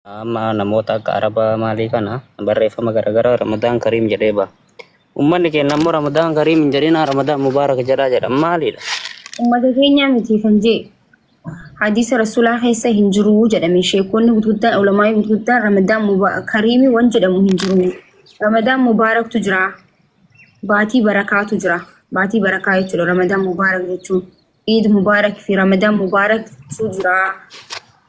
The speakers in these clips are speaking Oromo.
Amma namoota akka Arabaa maalii kana barreeffama garaagaraa Ramadaan Kariim jedhee ba'a. Uummanni keenya immoo Ramadaan Kariim hin jedhina Ramadaan Mubaarak jedhaa jedha. Maalidha? Uummata keenya miti kan jee hadiisa rasuulaa keessa hin jiru jedhame sheekonni gurguddaan ulamaa'ii gurguddaan Ramadaan Kariimii waan jedhamu hin jiru. Ramadaan Mubaaraktu jira. Baatii barakaatu jira. Baatii barakaa jechuudha Ramadaan Mubaarak jechuun. Eid Mubaarak fi Ramadaan Mubaaraktu jira.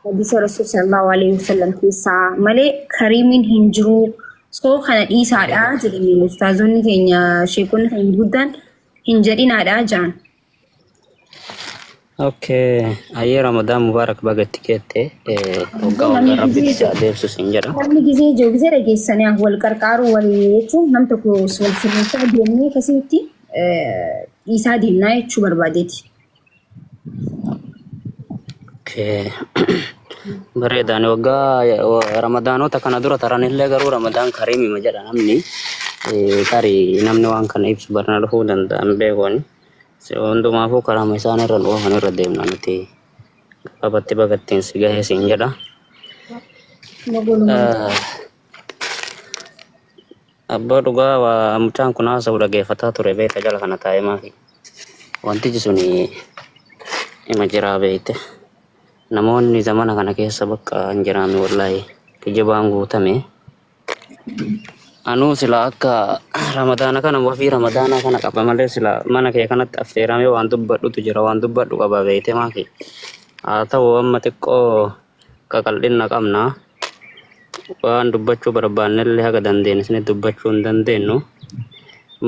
Hadiisa Rasuul sallallahu alaihi wasallam keessaa malee Kariimiin hin jiru. Soo kana dhiisaadha jedhame ustaazonni keenya sheekonni kan guddaan hin jedhinaadha jaan. Okay, ayyee Ramadaan Mubaarak bagatti keette waggaa rabbitti si adeemsus hin jedha. Namni gisee jiru gisee dhageessanii wal qarqaaru wal jechuun nam tokko wal sirreessaa deemnee akkasitti dhiisaa deemnaa jechuu barbaadeeti. Okay. Bareedaan waggaa Ramadaanota kana dura taranillee garuu Ramadaan Kariimii jedha namni tarii namni waan kana ibsu barna dhufuu danda'an beekoni. Hundumaafuu karaama isaan irra dhufan irra deemna nuti qabatti bagattiin si gahee siin jedha. Abbaa dhugaa waa mucaan kun haasa'u dhageeffataa ture beekta jala kana taa'ee maafi wantichi suni ima jiraa beekte. Namoonni zamana kana keessa bakka hin jiraanne wallahi kijibaan guutame. Anuu sila akka Ramadaana kana wafii Ramadaana kana qaba malee sila mana kee kanatti affeeramee waan dubbadhutu jira waan dubbadhu qaba beekte maafi. Haa ta'u amma xiqqoo qaqal'inna qabna. Waan dubbachuu barbaannellee haga dandeenye isin dubbachuu hin dandeenyu.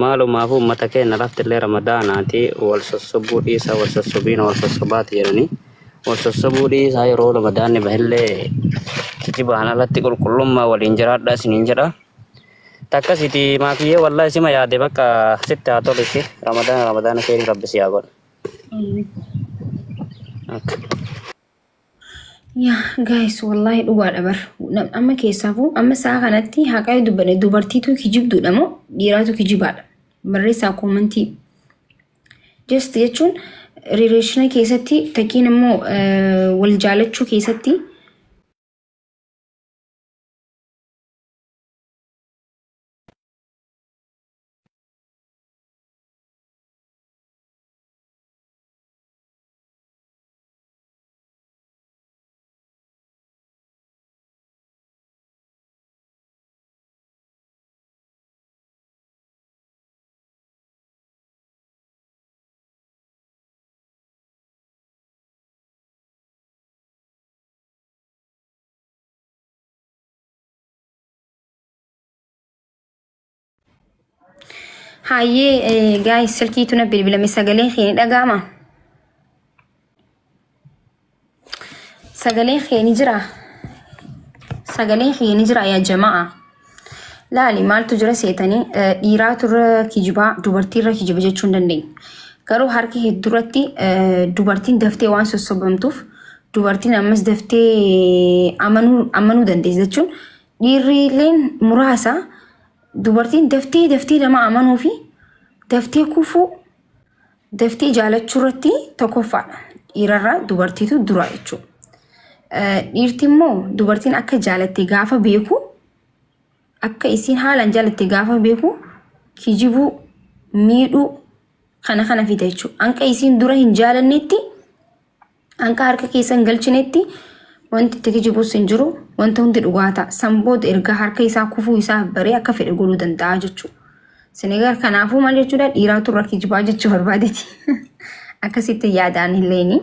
Maalumaafuu uummata keenya laftillee Ramadaanaati wal sossobuu dhiisa wal sossobiina wal sossobaati jedhanii. Sossobuu dhiisaa yeroo Ramadaanni bahillee kijibaan alatti qulqullummaa waliin jiraadha isiniin jedha. Takkasiti maafiyyee wallahi sima yaade bakka sitti haa tolutti Ramadaana keenya rabbisi haa godhu. Yaa guys wallahi dhugaadha bar amma keessaafuu amma sa'a kanatti haqaa dubbanne dubartiitu kijibduudha moo dhiiraatu kijibaadha barreessaa koomentii just jechuun Relationship keessatti takkiin immoo wal jaalachuu keessatti Hayyee guys silkiitu na bilbilame sagaleen keenya dhaga'ama. Sagaleen keenya jira. Sagaleen keenya jira yaa jamaa. Laali maaltu jira seetanii dhiiraatu irra kijibaa dubartii irra kijiba jechuu hin dandeenyu. Garuu harki hedduuratti dubartiin daftee waan sossobamtuuf dubartiin ammas daftee amanuu dandeessi jechuun dhiirrileen muraasa dubartiin daftee nama amanuu fi daftee kufuu daftee jaalachuu irratti tokkoffaadha. Dhiirarraa dubartiitu dura jechuudha. Dhiirti immoo dubartiin akka jaalatte gaafa beeku akka isiin haalaan jaalatte gaafa beeku kijibuu miidhuu kana fida jechuudha. Anqa isiin dura hin jaalannetti anqa harka keessa hin galchinetti wanti itti kijibuus hin jiru wanta hundi dhugaata sanboota erga harka isaa kufuu isaa baree akka fedhe godhuu danda'a jechuudha. Senegal kanaafuu maal jechuudha dhiiraatu irra kijibaa jechuu barbaadeeti. Akkasitti yaadaan illeeni.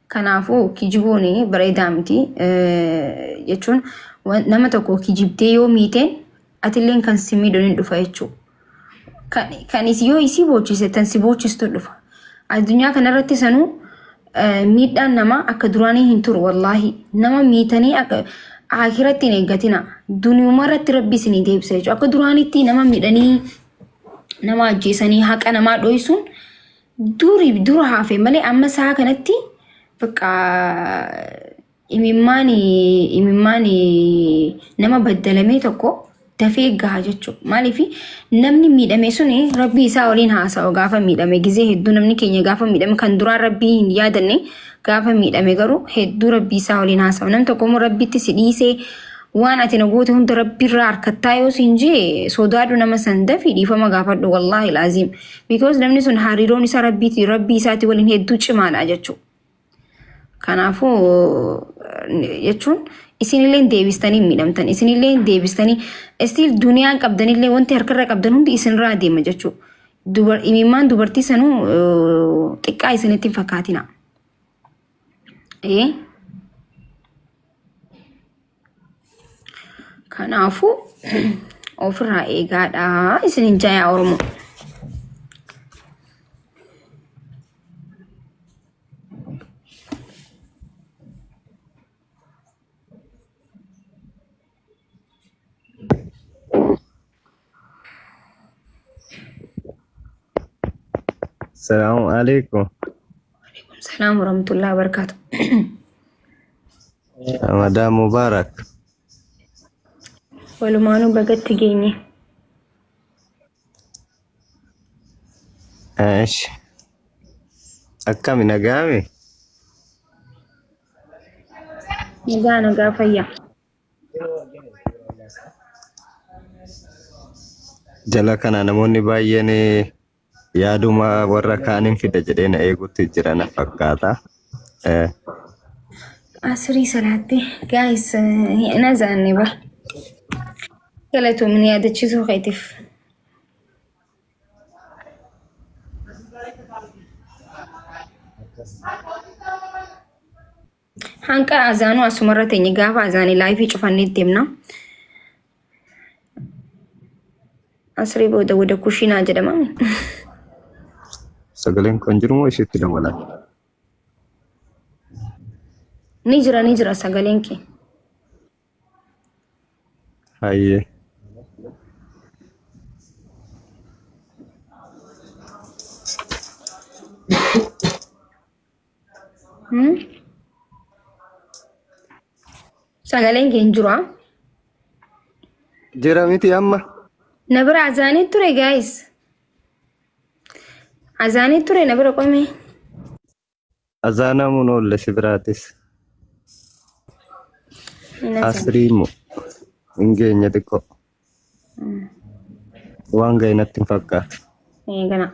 Kanaafuu kijibuun bareedaa miti jechuun nama tokko kijibdee yoo miiteen atilleen kan si miidhuun dhufa jechuudha. Kan yoo isii boochise tan si boochistu dhufa. Addunyaa kanarratti sanuu miidhaan nama akka duraanii hin turu wallahi nama miitanii akka akhiratti hin eeggatina duniyuma irratti rabbi isinii deebisa jechuudha. Akka duraanitti nama miidhanii nama ajjeesanii haqa namaa dho'isuun dura hafe malee amma sa'a kanatti bakka imimmaani nama baddalamee tokko dafee gaha jechuudha. Maaliif namni miidhame suni rabbii isaa waliin haasa'u gaafa miidhame gizee hedduu namni keenya gaafa miidhame kan duraan rabbii hin yaadanne gaafa miidhame garuu hedduu rabbii isaa waliin haasa'u. Nam tokkommoo rabbitti si dhiisee waan ati na goote hunda rabbiirraa harkattaa yoo siin jee sodaadhu nama san dafii dhiifama gaafadhu wallaahi laaziim. Because namni sun hariiroon isaa rabbii isaati waliin hedduu cimaadha jechuudha. Kanaafuu jechuun isinillee deebistanii miidhamtan isinillee deebistanii still duniyaan qabdanillee wanti harkarra qabdan hundi isinirraa deema jechuudha. Imimmaan dubartii sanuu xiqqaa isinitti hin fakkaatina. Kanaafuu ofirraa eegaadha isinin jaayaa Oromoo. السلام عليكم. وعليكم السلام ورحمة الله وبركاته. رمضان مبارك. ولمانو بقت تجيني. ايش؟ أكم نجامي؟ نجا فيا. جلك أنا نموني بايني yaaduma warra kaanin fida jedhee na eegutti jira na fakkaata. Asrii salaatti guys ina zaanni bar galatu min yaadachiisuu keetiif. Hanqa azaanu asumarra teenye gaafa azaanii laayifii cufannee deemna. Asrii booda wada kushiinaa jedhama. Sagaleen kan jiru moo isitti dabalan? Ni jira sagaleen kee. Hayyee. Sagaleen kee hin jiru. Jira miti amma. Na bira azaanii ture guys. Azani ture na bira qome. Azana mun olle sibiratis. Asrii mu ingeenya xiqqoo. Waan gahinatti hin fakkaatu. Gana.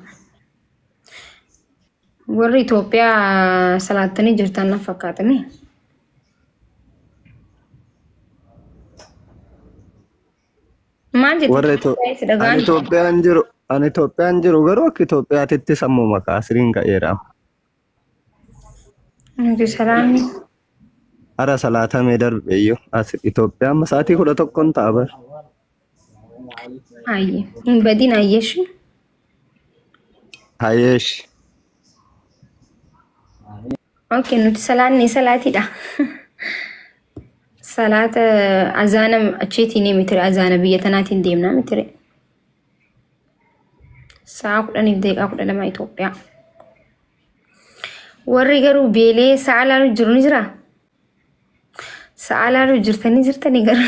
Warri Itoophiyaa salaattanii jirtan na fakkaatame. Maal jettu? Warri Itoophiyaan jiru. Ani Itoophiyaan jiru garuu akka Itoophiyaatitti sammuu maqaa asriin ga'eera. Nuti salaamni. Hara salaatamee darbeeyyo as Itoophiyaan masaatii 11 ta'a bar. Ayye. Hin badin ayyeeshi. Hayyeeshi. Okay, nuti salaatiidha. Salaata azaana achiitiin mitire azaana biyya tanaatiin deemnaa mitire. Sa'a 10 daqiiqaa 12 Itoophiyaa. Warri garuu beelee sa'a laalu jiru ni jira. Sa'a laalu jirtanii gara.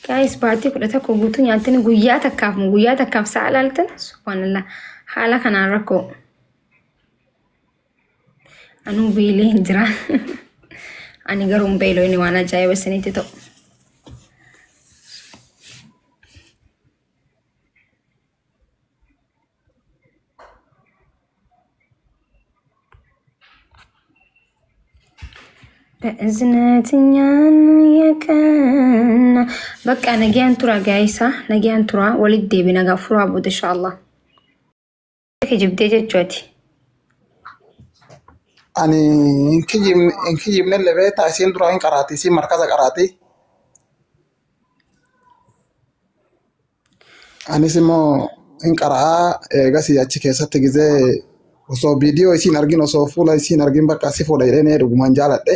Guys, baati kudhata ko guutuu nyaatani guyyaa takkaaf sa'a laaltan subhanallah haala kanaan rakkoo. Anu beelee hin jira. Ani garuu hin beeloo inni waan ajaa'iba isinitti ta'u. በእዝነትኛን የቀና በቃ ነጊያን ቱራ ጋይሳ ነጊያን ቱራ ወሊድ ዴቢ ነጋ ፍሩ አቡት ኢንሻአላህ ከጅብቴ ጀቾቲ ani inkijibne lebeta isin dura hin qarati isin markaza qarati anis immoo hin qaraa eegasi achi keessatti gizee osoo viidiyoo isin argin osoo fuula isin argin bakka si fuudha jedhee dhugumaan jaaladhe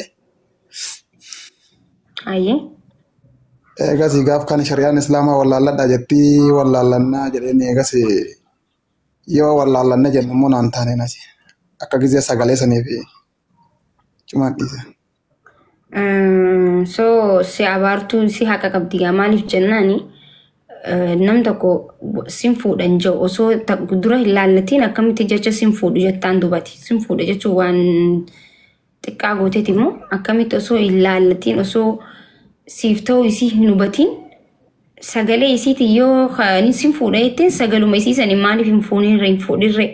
ayye eegasi gaaf kan shari'aan islaamaa wallaalladha jettii wallaalannaa jedheen eegasi yoo wallaallanne jennu immoo naan taane nasi akka gizee sagalee sanii fi cumaan dhiise. So si abaartuu si haqa qabdi gaa maaliif jennaani nam tokko sin fuudhan jiru osoo dura hin laallatiin akkamitti jecha sin fuudhu jettaan dubati. Sin fuudha jechuun waan xiqqaa gooteeti immoo akkamitti osoo hin laallatiin osoo siif ta'u isii hin hubatiin sagalee isiiti yoo sin fuudha jetteen sagaluma isiisanii maaliif hin fuudhirre.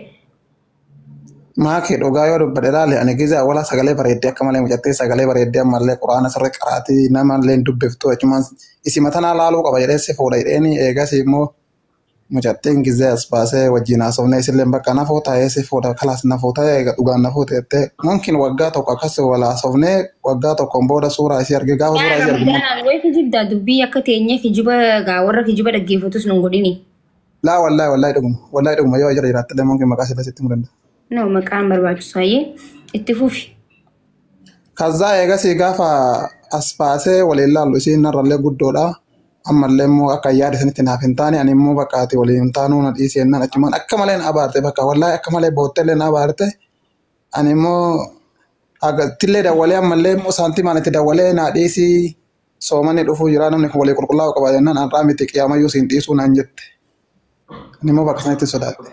Maakee dhugaa yoo dubbadhe laale ani gizee awwala sagalee bareeddee akka malee mucattee sagalee bareeddee ammallee quraana sirrii qaraatii namallee dubbiftuu jechuun isi matanaa laaluu qaba jedhee si fuudha jedheeni eegas immoo mucatteen gizee as baasee wajjin haasofnee isillee bakka nafoo taa'ee si fuudha kalaas nafoo taa'ee dhugaan nafoo ta'ettee mumkin waggaa tokko akkas wal haasofnee waggaa tokkoon booda suuraa isii arge gaafa suuraa isii arge. Wayi kijibdaa dubbii akka teenyee kijiba warra kijiba dhaggeeffatus nun godhini. Laa wallaahi dhuguma yoo jira jiraattillee mumkin maqaa sila sitti mudanda. No, maqaan barbaachisu hayyee itti fufi. Kazaa eegas gaafa as baasee waliin laallu isiin narrallee guddoodha. Ammallee immoo akka yaada isinitti naaf hin taane ani immoo bakka ati waliin taanuu na dhiisee nan achumaan akka malee na abaarte bakka wallaahi akka malee bootteellee na abaarte ani immoo tillee dawwalee ammallee immoo saantimaan itti dawwalee na dhiisii soomanni dhufuu jira namni kun walii qulqullaa'u qaba jennaan har'aa miti qiyaamayyuu siin dhiisuu naan jette. Ani immoo bakka sanatti sodaadhe.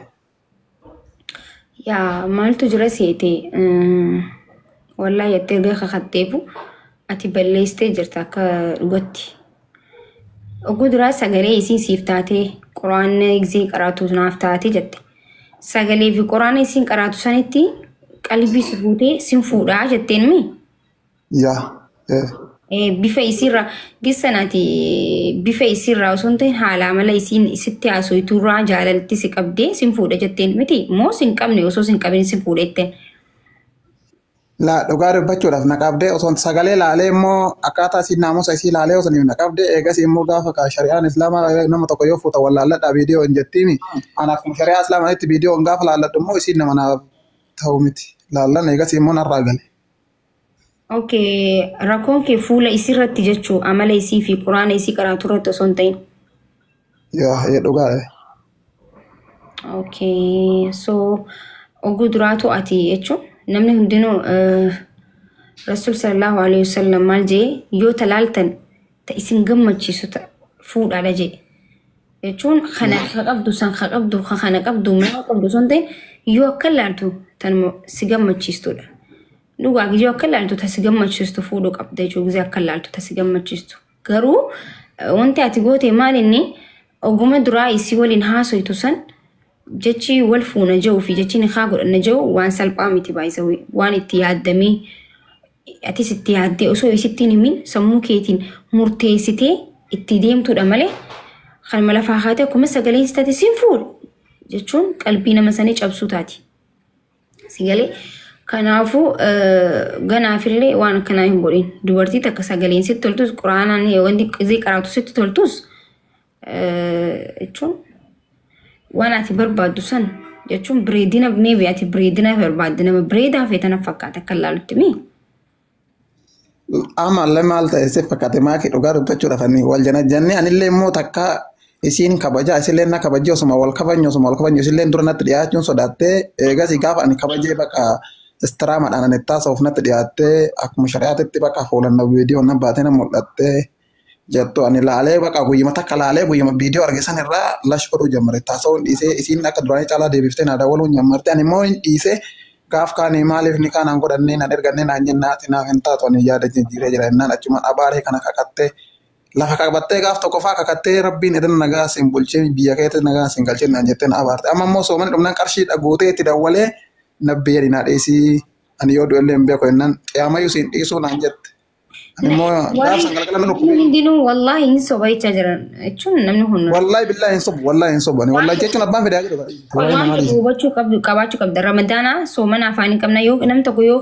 Yaa maaltu jira seete wallahi yattee erga kakatteefu ati balleessitee jirta akka dhugatti. Oguu duraa sagalee isiin siif taatee quraana gizee qaraatu naaf taatee jette. Sagalee fi quraana isiin qaraatu sanitti qalbii si fuutee sin fuudhaa jetteen mi? Yaa. Bifa isirra gisanaati bifa isirra osoo hin ta'in haala mala isiin isitti haasoftuurraa jaalalti si qabdee sin fuudha jetteen miti moo sin qabne osoo sin qabin sin fuudha jetteen. Laa dhugaa dubbachuudhaaf na qabdee osoo sagalee laalee immoo akkaataa isiin naamusa isii laalee osoo na qabdee eegas immoo gaafa shari'aan islaamaa nama tokko yoo fuuta wallaalladhaa viidiyoo hin jettiimi anaaf shari'aa islaamaatti viidiyoo gaafa laalladhu immoo isiin nama naaf ta'u miti laallan eegas immoo narraa gale. Okay, rakkoon kee fuula isirratti jechuun amala isii fi quraana isii qaraatu irratti osoo hin ta'in. Yaa dhugaadha. Okay, so oguu duraatu ati jechuun namni hundinuu Rasuul sallallahu alaihi wasallam maal jee yoo talaaltan ta isin gammachiisu fuudhaadha jee. Jechuun kana qabdu san qabdu kana qabdu mana qabdu osoo hin ta'in yoo akka laaltu tan si gammachiistudha. Dhugaa gijoo akka laaltu tasi gammachiistu fuudhuu qabda jechuun gizee akka laaltu tasi gammachiistu. Garuu wanti ati goote maal inni oguma duraa isii waliin haasoytu san jechi wal fuuna jiru fi jechi ni haa godhanna jiru waan salphaa miti baay'isawee waan itti yaaddamee atis itti yaaddee osoo isittiin himin sammuu keetiin murteessitee itti deemtudha malee kan mala faahaatee akkuma sagalee istaati siin fuudhu jechuun qalbii nama sanii cabsuu taati. Sagalee. Kanaafuu ganaafillee waan akkanaa hin godhin dubartii takka sagaleen sitti toltus quraanaan wanti gizee qaraatu sitti toltus jechuun waan ati barbaaddu san jechuun bireedina meebi ati bireedina barbaadde nama bireedaa feetana fakkaata akka laalutti mi. Ammallee maal ta'e si fakkaate maakii dhugaa dubbachuudhaaf wal janajjannee anillee immoo takka isiin kabajaa isillee na kabajee osuma wal kabajee isillee dura natti dhiyaachuun sodaattee eegas gaafa ani kabajee bakka istiraamaadhaan ani taasisuuf natti dhiyaattee akkuma shari'aatti bakka fuulanna viidiyoo nan baatee na mul'attee jettu ani laalee bakka guyyuma takka laalee guyyuma viidiyoo argisan irraa lash godhuu jammare taasisuun dhiisee isiin akka duraanii caalaa deebiftee na dawaluun jammarte ani immoo hin dhiisee gaaf kaanii maaliif ni kaanaan godhannee na ergannee naan jennaati naaf hin taatu ani yaada jijjiiree jira jennaan achumaan abaaree kana kakattee lafa qabattee gaaf tokko faa kakattee rabbiin edana nagaa sin bulchee biyya keetti nagaa sin galchee naan jettee na abaarte amma immoo soomani dhumnaan qarshii dhaguutee itti dawwalee nabbeeri na dheesii ani yoo du'ellee hin beeku jennaan qiyaamayyuu siin dhiisuu naan jette. Ani immoo gaaf sangalgala nu dhukkubee. Hundinuu wallaahi hin soba jecha jiran jechuun namni hundu. Wallaahi billaahi hin sobu wallaahi jechuun abbaan fedhaa jiru. Wallaahi hubachuu qabdu qabaachuu qabda ramadaanaa soomana afaan hin qabna yoo namni tokko yoo